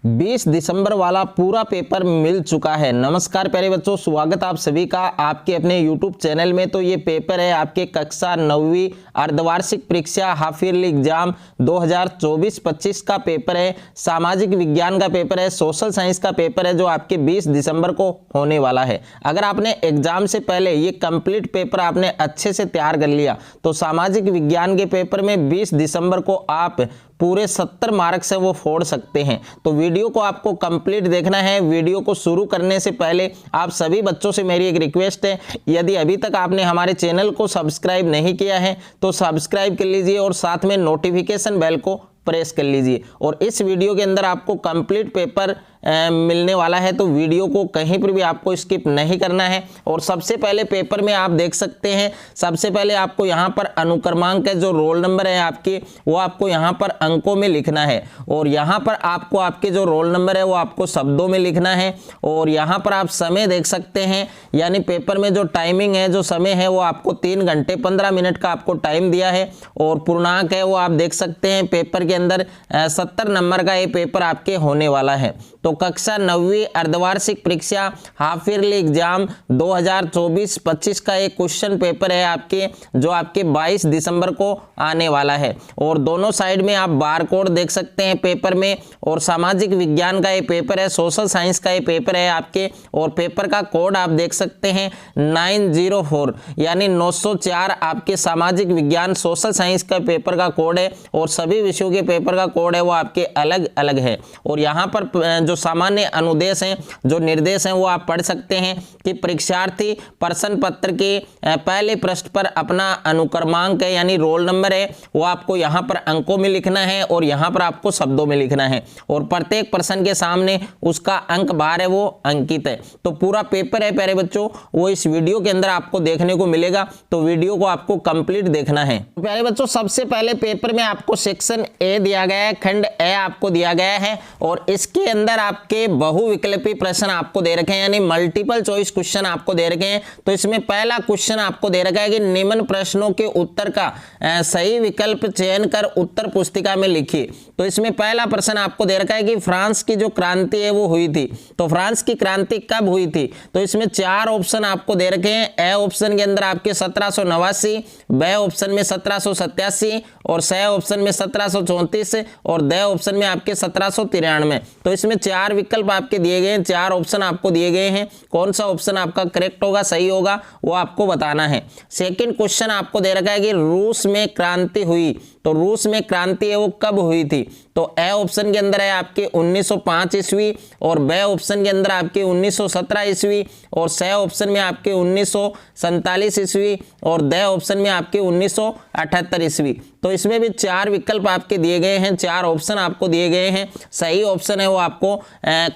20 दिसंबर वाला पूरा पेपर मिल चुका है। नमस्कार प्यारे बच्चों, स्वागत आप सभी का आपके अपने YouTube चैनल में। तो ये पेपर है आपके कक्षा 9वीं अर्धवार्षिक परीक्षा हाफ ईयरली एग्जाम 2024-25 का पेपर है। सामाजिक विज्ञान का पेपर है, सोशल साइंस का पेपर है, जो आपके 20 दिसंबर को होने वाला है। अगर आपने एग्जाम से पहले ये कंप्लीट पेपर आपने अच्छे से तैयार कर लिया तो सामाजिक विज्ञान के पेपर में 20 दिसंबर को आप पूरे 70 मार्क्स से वो फोड़ सकते हैं। तो वीडियो को आपको कंप्लीट देखना है। वीडियो को शुरू करने से पहले आप सभी बच्चों से मेरी एक रिक्वेस्ट है, यदि अभी तक आपने हमारे चैनल को सब्सक्राइब नहीं किया है तो सब्सक्राइब कर लीजिए और साथ में नोटिफिकेशन बेल को प्रेस कर लीजिए। और इस वीडियो के अंदर आपको कंप्लीट पेपर मिलने वाला है, तो वीडियो को कहीं पर भी आपको स्किप नहीं करना है। और सबसे पहले पेपर में आप देख सकते हैं, सबसे पहले आपको यहाँ पर अनुक्रमांक है, जो रोल नंबर है आपके, वो आपको यहाँ पर अंकों में लिखना है। और यहाँ पर आपको आपके जो रोल नंबर है वो आपको शब्दों में लिखना है। और यहाँ पर आप समय देख सकते हैं, यानी पेपर में जो टाइमिंग है, जो समय है, वो आपको 3 घंटे 15 मिनट का आपको टाइम दिया है। और पूर्णांक है वो आप देख सकते हैं पेपर के अंदर 70 नंबर का ये पेपर आपके होने वाला है। तो कक्षा 9वीं अर्धवार्षिक परीक्षा हाफ ईयरली एग्जाम 2024-25 का एक क्वेश्चन पेपर है आपके, जो आपके 22 दिसंबर को आने वाला है। और दोनों साइड में आप बार कोड देख सकते हैं पेपर में। और सामाजिक विज्ञान का ये पेपर है, सोशल साइंस का ये पेपर है आपके। और पेपर का कोड आप देख सकते हैं 904, यानी 904 आपके सामाजिक विज्ञान सोशल साइंस का पेपर का कोड है। और सभी विषयों के पेपर का कोड है वो आपके अलग अलग है। और यहाँ पर जो सामान्य अनुदेश हैं, जो निर्देश हैं, वो आप पढ़ सकते हैं कि परीक्षार्थी प्रश्न पत्र के पहले पृष्ठ पर अपना अनुक्रमांक है, यानी रोल नंबर है, वो आपको यहाँ पर अंकों में लिखना है और यहाँ पर आपको शब्दों में लिखना है। और प्रत्येक प्रश्न के सामने उसका अंक बार है वो अंकित है। तो पूरा पेपर है प्यारे बच्चों, वो इस वीडियो के अंदर आपको देखने को मिलेगा। तो वीडियो को आपको कंप्लीट देखना है। तो प्यारे बच्चों, सबसे पहले पेपर में आपको सेक्शन ए दिया गया है, खंड ए आपको दिया गया है। और इसके अंदर आपके बहुविकल्पी प्रश्न आपको दे रखे हैं, यानी मल्टीपल चॉइस क्वेश्चन आपको दे रखे हैं। तो इसमें पहला क्वेश्चन आपको दे रखा है कि निम्न प्रश्नों के उत्तर का सही विकल्प चयन कर उत्तर पुस्तिका में लिखिए। तो इसमें पहला प्रश्न आपको दे रखा है कि फ्रांस की जो क्रांति है वो हुई थी, तो फ्रांस की क्रांति कब हुई थी? तो इसमें 4 ऑप्शन आपको दे रखे हैं। ए ऑप्शन के अंदर आपके 1789, बी ऑप्शन में 1787, और सी ऑप्शन में 1734, और डी ऑप्शन में आपके 1793। तो इसमें 4 विकल्प आपके दिए गए हैं, 4 ऑप्शन आपको दिए गए हैं। कौन सा ऑप्शन आपका करेक्ट होगा, सही होगा, वो आपको बताना है। सेकंड क्वेश्चन आपको दे रखा है कि रूस में क्रांति हुई, तो रूस में क्रांति है वो कब हुई थी? तो ए ऑप्शन के अंदर है आपके 1905 ईस्वी, और बी ऑप्शन के अंदर आपके 1917 ईस्वी, और सी ऑप्शन में आपके 1947 ईस्वी, और डी ऑप्शन में आपके 1978 ईस्वी। तो इसमें भी 4 विकल्प आपके दिए गए हैं, 4 ऑप्शन आपको दिए गए हैं। सही ऑप्शन है वो आपको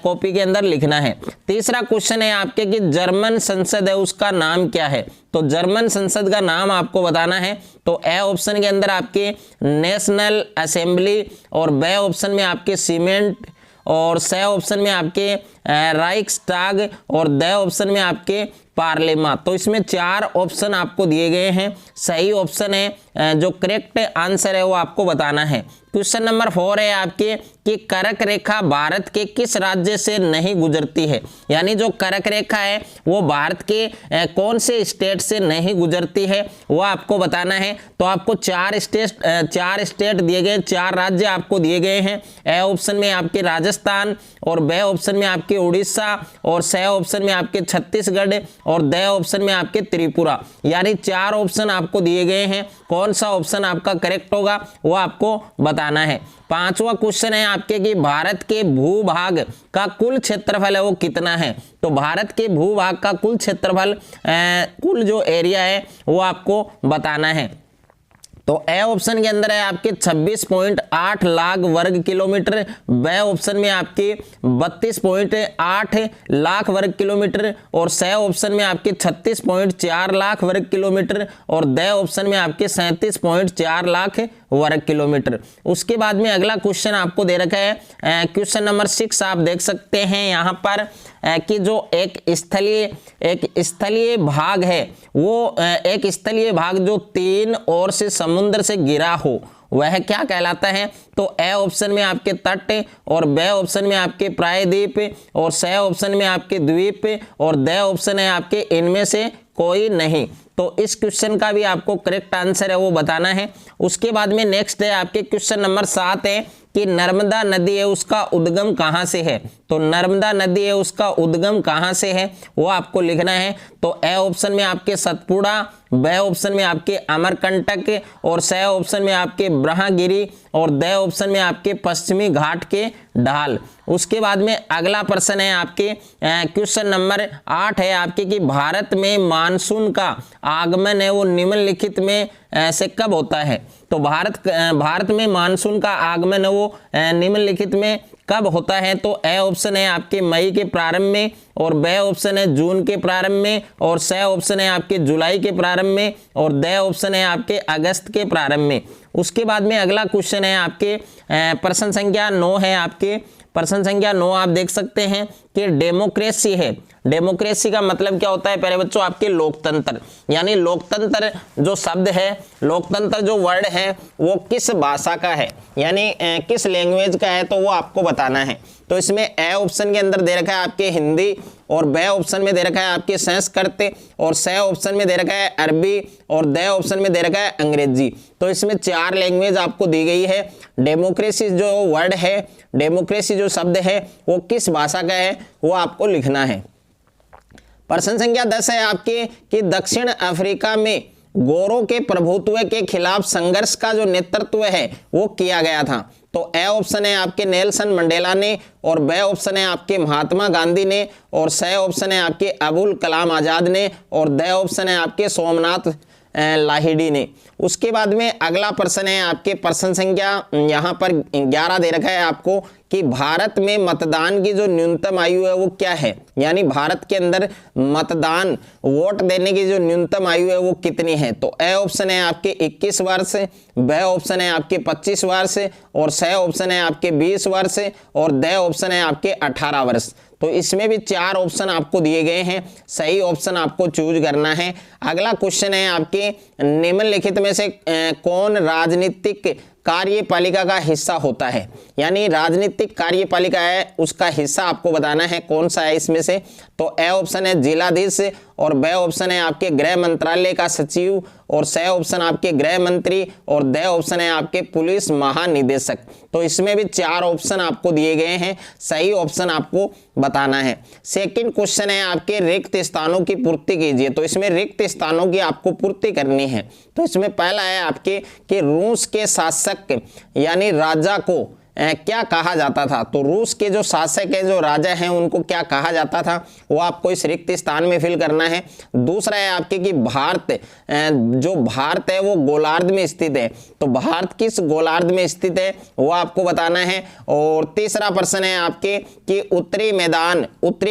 कॉपी के अंदर लिखना है। तीसरा क्वेश्चन है आपके कि जर्मन संसद है उसका नाम क्या है? तो जर्मन संसद का नाम आपको बताना है। तो ए ऑप्शन के अंदर आपके नेशनल असेंबली, और बी ऑप्शन में आपके सीमेंट, और सी ऑप्शन में आपके राइक्सटाग, और डी ऑप्शन में आपके पार्लिमा। तो इसमें 4 ऑप्शन आपको दिए गए हैं। सही ऑप्शन है जो करेक्ट आंसर है वो आपको बताना है। क्वेश्चन नंबर 4 है आपके कि कर्क रेखा भारत के किस राज्य से नहीं गुजरती है? यानी जो कर्क रेखा है वो भारत के कौन से स्टेट से नहीं गुजरती है, वो आपको बताना है। तो आपको 4 स्टेट दिए गए, 4 राज्य आपको दिए गए हैं। ए ऑप्शन में आपके राजस्थान, और बी ऑप्शन में आपके उड़ीसा, और सी ऑप्शन में आपके छत्तीसगढ़, और डी ऑप्शन में आपके त्रिपुरा। यानी 4 ऑप्शन आपको दिए गए हैं। कौन सा ऑप्शन आपका करेक्ट होगा वो आपको बताना है। 5वां क्वेश्चन है आपके कि भारत के भूभाग का कुल क्षेत्रफल है वो कितना है? तो भारत के भूभाग का कुल क्षेत्रफल, कुल जो एरिया है वो आपको बताना है। तो ए ऑप्शन के अंदर है आपके 26.8 लाख वर्ग किलोमीटर, बी ऑप्शन में आपके 32.8 लाख वर्ग किलोमीटर, और सी ऑप्शन में आपके 36.4 लाख वर्ग किलोमीटर, और डी ऑप्शन में आपके 37.4 लाख वर्ग किलोमीटर। उसके बाद में अगला क्वेश्चन आपको दे रखा है, क्वेश्चन नंबर 6 आप देख सकते हैं यहाँ पर कि जो एक स्थलीय भाग है वो एक स्थलीय भाग जो 3 ओर से समुद्र से घिरा हो वह क्या कहलाता है? तो ए ऑप्शन में आपके तट, और बे ऑप्शन में आपके प्रायद्वीप, और स ऑप्शन में आपके द्वीप, और द ऑप्शन है आपके इनमें से कोई नहीं। तो इस क्वेश्चन का भी आपको करेक्ट आंसर है वो बताना है। उसके बाद में नेक्स्ट है आपके क्वेश्चन नंबर 7 है कि नर्मदा नदी है उसका उद्गम कहाँ से है? तो नर्मदा नदी है उसका उद्गम कहाँ से है वो आपको लिखना है। तो ए ऑप्शन में आपके सतपुड़ा, बे ऑप्शन में आपके अमरकंटक, और स ऑप्शन में आपके ब्रह्मगिरी, और द ऑप्शन में आपके पश्चिमी घाट के ढाल। उसके बाद में अगला प्रश्न है आपके क्वेश्चन नंबर 8 है आपके कि भारत में मानसून का आगमन है वो निम्नलिखित में से कब होता है? तो भारत में मानसून का आगमन है वो निम्नलिखित में कब होता है? तो ए ऑप्शन है आपके मई के प्रारंभ में, और बे ऑप्शन है जून के प्रारंभ में, और स ऑप्शन है आपके जुलाई के प्रारंभ में, और द ऑप्शन है आपके अगस्त के प्रारंभ में। उसके बाद में अगला क्वेश्चन है आपके प्रश्न संख्या 9 है आपके प्रश्न संख्या 9 आप देख सकते हैं कि डेमोक्रेसी है। डेमोक्रेसी का मतलब क्या होता है प्यारे बच्चों? आपके लोकतंत्र, यानी लोकतंत्र जो शब्द है, लोकतंत्र जो वर्ड है वो किस भाषा का है, यानी किस लैंग्वेज का है, तो वो आपको बताना है। तो इसमें ए ऑप्शन के अंदर दे रखा है आपके हिंदी, और बे ऑप्शन में दे रखा है आपके संस्कृत, और स ऑप्शन में दे रखा है अरबी, और द ऑप्शन में दे रखा है अंग्रेजी। तो इसमें 4 लैंग्वेज आपको दी गई है। डेमोक्रेसी जो वर्ड है, डेमोक्रेसी जो शब्द है वो किस भाषा का है वो आपको लिखना है। प्रश्न संख्या 10 है आपके कि दक्षिण अफ्रीका में गोरों के प्रभुत्व के खिलाफ संघर्ष का जो नेतृत्व है वो किया गया था। तो ए ऑप्शन है आपके नेल्सन मंडेला ने, और बे ऑप्शन है आपके महात्मा गांधी ने, और स ऑप्शन है आपके अबुल कलाम आजाद ने, और द ऑप्शन है आपके सोमनाथ लाहिड़ी ने। उसके बाद में अगला प्रश्न है आपके प्रश्न संख्या यहाँ पर 11 दे रखा है आपको कि भारत में मतदान की जो न्यूनतम आयु है वो क्या है, यानी भारत के अंदर मतदान वोट देने की जो न्यूनतम आयु है वो कितनी है। तो ए ऑप्शन है आपके 21 वर्ष, बे ऑप्शन है आपके 25 वर्ष, और स ऑप्शन है आपके 20 वर्ष, और द ऑप्शन है आपके 18 वर्ष। तो इसमें भी 4 ऑप्शन आपको दिए गए हैं, सही ऑप्शन आपको चूज करना है। अगला क्वेश्चन है आपके निम्नलिखित में से कौन राजनीतिक कार्यपालिका का हिस्सा होता है, यानी राजनीतिक कार्यपालिका है उसका हिस्सा आपको बताना है कौन सा है इसमें से। तो ए ऑप्शन है जिलाधीश, और बे ऑप्शन है आपके गृह मंत्रालय का सचिव, और स ऑप्शन आपके गृह मंत्री, और द ऑप्शन है आपके पुलिस महानिदेशक। तो इसमें भी 4 ऑप्शन आपको दिए गए हैं, सही ऑप्शन आपको बताना है। सेकंड क्वेश्चन है आपके रिक्त स्थानों की पूर्ति कीजिए। तो इसमें रिक्त स्थानों की आपको पूर्ति करनी है। तो इसमें पहला है आपके कि रूस के शासक यानी राजा को क्या कहा जाता था। तो रूस के जो शासक है, जो राजा हैं, उनको क्या कहा जाता था वो आपको इस रिक्त स्थान में फिल करना है। दूसरा है आपके कि भारत जो भारत है वो गोलार्ध में स्थित है। तो भारत किस गोलार्ध में स्थित है वो आपको बताना है। और तीसरा प्रश्न है आपके कि उत्तरी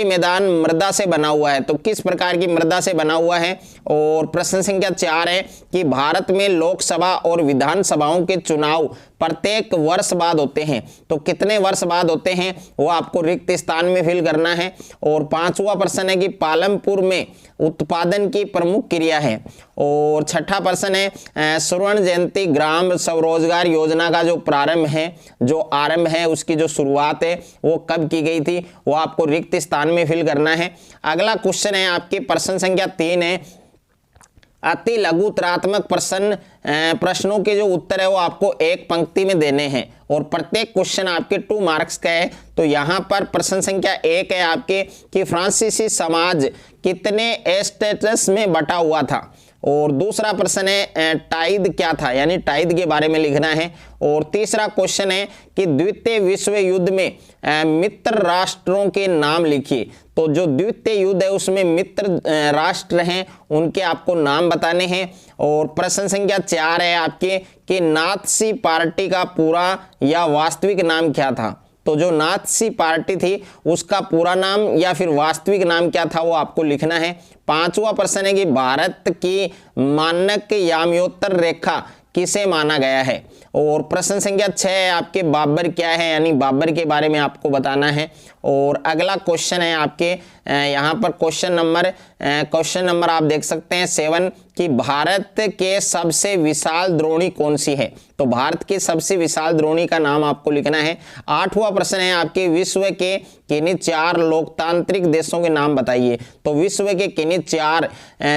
मैदान मृदा से बना हुआ है। तो किस प्रकार की मृदा से बना हुआ है। और प्रश्न संख्या 4 है कि भारत में लोकसभा और विधानसभाओं के चुनाव प्रत्येक वर्ष बाद होते हैं। तो कितने वर्ष बाद होते हैं वो आपको रिक्त स्थान में फिल करना है। और 5वां प्रश्न है कि पालमपुर में उत्पादन की प्रमुख क्रिया है। और 6ठा प्रश्न है स्वर्ण जयंती ग्राम स्वरोजगार योजना का जो आरंभ है उसकी जो शुरुआत है वो कब की गई थी वो आपको रिक्त स्थान में फिल करना है। अगला क्वेश्चन है आपके प्रश्न संख्या 3 है अति लघुतरात्मक प्रश्नों के जो उत्तर है वो आपको एक पंक्ति में देने हैं, और प्रत्येक क्वेश्चन आपके 2 मार्क्स का है। तो यहाँ पर प्रश्न संख्या 1 है आपके कि फ्रांसीसी समाज कितने स्टेटस में बटा हुआ था। और दूसरा प्रश्न है टाइद क्या था, यानी टाइद के बारे में लिखना है। और तीसरा क्वेश्चन है कि द्वितीय विश्व युद्ध में मित्र राष्ट्रों के नाम लिखिए। तो जो द्वितीय युद्ध है उसमें मित्र राष्ट्र हैं उनके आपको नाम बताने हैं। और प्रश्न संख्या 4 है आपके कि नात्सी पार्टी का पूरा या वास्तविक नाम क्या था। तो जो नात्सी पार्टी थी उसका पूरा नाम या फिर वास्तविक नाम क्या था वो आपको लिखना है। 5वां प्रश्न है कि भारत की मानक याम्योत्तर रेखा किसे माना गया है। और प्रश्न संख्या 6 है आपके बाबर क्या है, यानी बाबर के बारे में आपको बताना है। और अगला क्वेश्चन है आपके यहाँ पर क्वेश्चन नंबर आप देख सकते हैं 7 कि भारत के सबसे विशाल द्रोणी कौन सी है। तो भारत की सबसे विशाल द्रोणी का नाम आपको लिखना है। 8वां प्रश्न है आपके विश्व के किन्हीं 4 लोकतांत्रिक देशों के नाम बताइए। तो विश्व के किन्हीं 4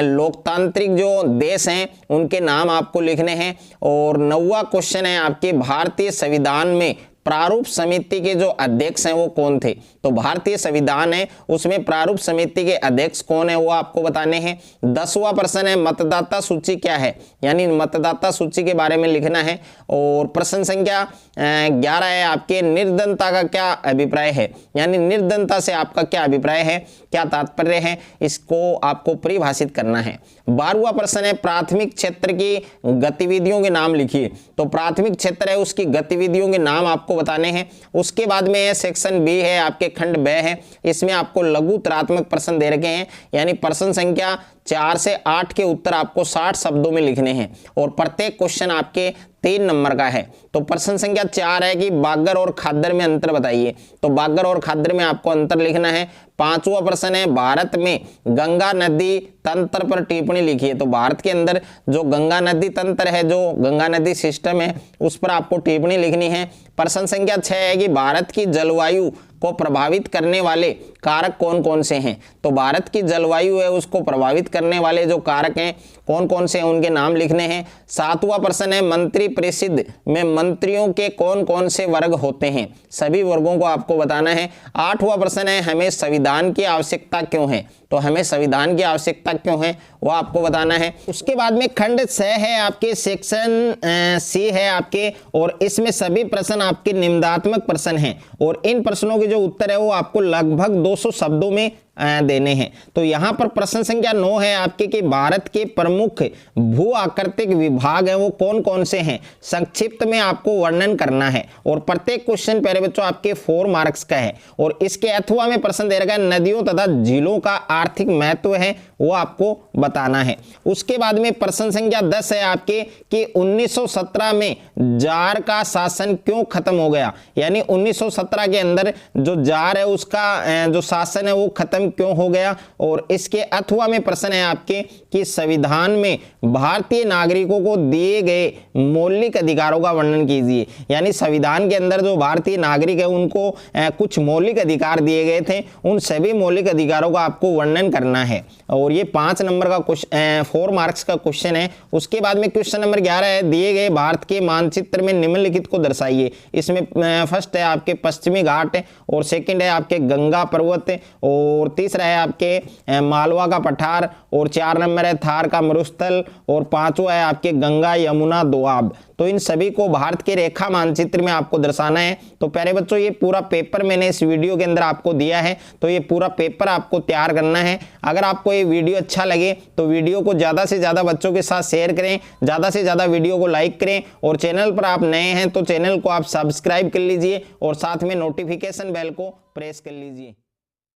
लोकतांत्रिक जो देश हैं उनके नाम आपको लिखने हैं। और 9वां क्वेश्चन है आपके भारतीय संविधान में प्रारूप समिति के जो अध्यक्ष हैं वो कौन थे। तो भारतीय संविधान है उसमें प्रारूप समिति के अध्यक्ष कौन है वो आपको बताने हैं। 10वां प्रश्न है मतदाता सूची क्या है, यानी मतदाता सूची के बारे में लिखना है। और प्रश्न संख्या 11 है आपके निर्धनता का क्या अभिप्राय है, यानी निर्धनता से आपका क्या अभिप्राय है, क्या तात्पर्य है, इसको आपको परिभाषित करना है। 12वां प्रश्न है प्राथमिक क्षेत्र की गतिविधियों के नाम लिखिए। तो प्राथमिक क्षेत्र है उसकी गतिविधियों के नाम आपको बताने हैं। उसके बाद में सेक्शन बी है आपके खंड ब है, इसमें आपको लघु उत्तरात्मक प्रश्न दे रखे हैं, यानी प्रश्न संख्या 4 से 8 के उत्तर आपको 60 शब्दों में लिखने हैं और प्रत्येक क्वेश्चन आपके 3 नंबर का है। तो प्रश्न संख्या 4 है कि बागर और खादर में अंतर बताइए। तो बागर और खादर में आपको अंतर लिखना है। 5वां प्रश्न है भारत में गंगा नदी तंत्र पर टिप्पणी लिखिए। तो भारत के अंदर जो गंगा नदी तंत्र है, जो गंगा नदी सिस्टम है, उस पर आपको टिप्पणी लिखनी है। प्रश्न संख्या 6 है कि भारत की जलवायु को प्रभावित करने वाले कारक कौन कौन से हैं। तो भारत की जलवायु है उसको प्रभावित करने वाले जो कारक हैं कौन कौन से हैं उनके नाम लिखने हैं। 7वां प्रश्न है मंत्री परिषद में मंत्रियों के कौन कौन से वर्ग होते हैं, सभी वर्गों को आपको बताना है। 8वां प्रश्न है हमें संविधान की आवश्यकता क्यों है। तो हमें संविधान की आवश्यकता क्यों है वो आपको बताना है। उसके बाद में खंड 6 है आपके सेक्शन सी है आपके, और इसमें सभी प्रश्न आपके निम्नात्मक प्रश्न हैं और इन प्रश्नों के जो उत्तर है वो आपको लगभग 200 शब्दों में देने हैं। तो यहाँ पर प्रश्न संख्या 9 है आपके कि भारत के प्रमुख भू आकृतिक विभाग हैं वो कौन कौन से हैं, संक्षिप्त में आपको वर्णन करना है। और प्रत्येक क्वेश्चन प्यारे बच्चों आपके 4 मार्क्स का है। और इसके अथवा में प्रश्न दे रखा है नदियों तथा झीलों का आर्थिक महत्व है वो आपको बताना है। उसके बाद में प्रश्न संख्या 10 है आपके कि 1917 में जार का शासन क्यों खत्म हो गया, यानी 1917 के अंदर जो जार है उसका जो शासन है वो खत्म क्यों हो गया। और इसके अथवा में प्रश्न है आपके कि संविधान में भारतीय नागरिकों को दिए गए मौलिक अधिकारों का वर्णन कीजिए, यानी संविधान के अंदर जो भारतीय नागरिक है उनको कुछ मौलिक अधिकार दिए गए थे, उन सभी मौलिक अधिकारों का आपको वर्णन करना है। और ये 5 नंबर का 4 मार्क्स का क्वेश्चन है। उसके बाद में क्वेश्चन नंबर 11 है दिए गए भारत के मानचित्र में निम्नलिखित को दर्शाइए। इसमें फर्स्ट है आपके पश्चिमी घाट और सेकंड है आपके गंगा पर्वत और तीसरा है आपके मालवा का पठार और 4 नंबर है थार का मरुस्थल और 5वां है आपके गंगा यमुना दोआब। तो इन सभी को भारत के रेखा मानचित्र में आपको दर्शाना है। तो प्यारे बच्चों ये पूरा पेपर मैंने इस वीडियो के अंदर आपको दिया है, तो ये पूरा पेपर आपको तैयार करना है। अगर आपको ये वीडियो अच्छा लगे तो वीडियो को ज़्यादा से ज़्यादा बच्चों के साथ शेयर करें, ज़्यादा से ज़्यादा वीडियो को लाइक करें और चैनल पर आप नए हैं तो चैनल को आप सब्सक्राइब कर लीजिए और साथ में नोटिफिकेशन बेल को प्रेस कर लीजिए।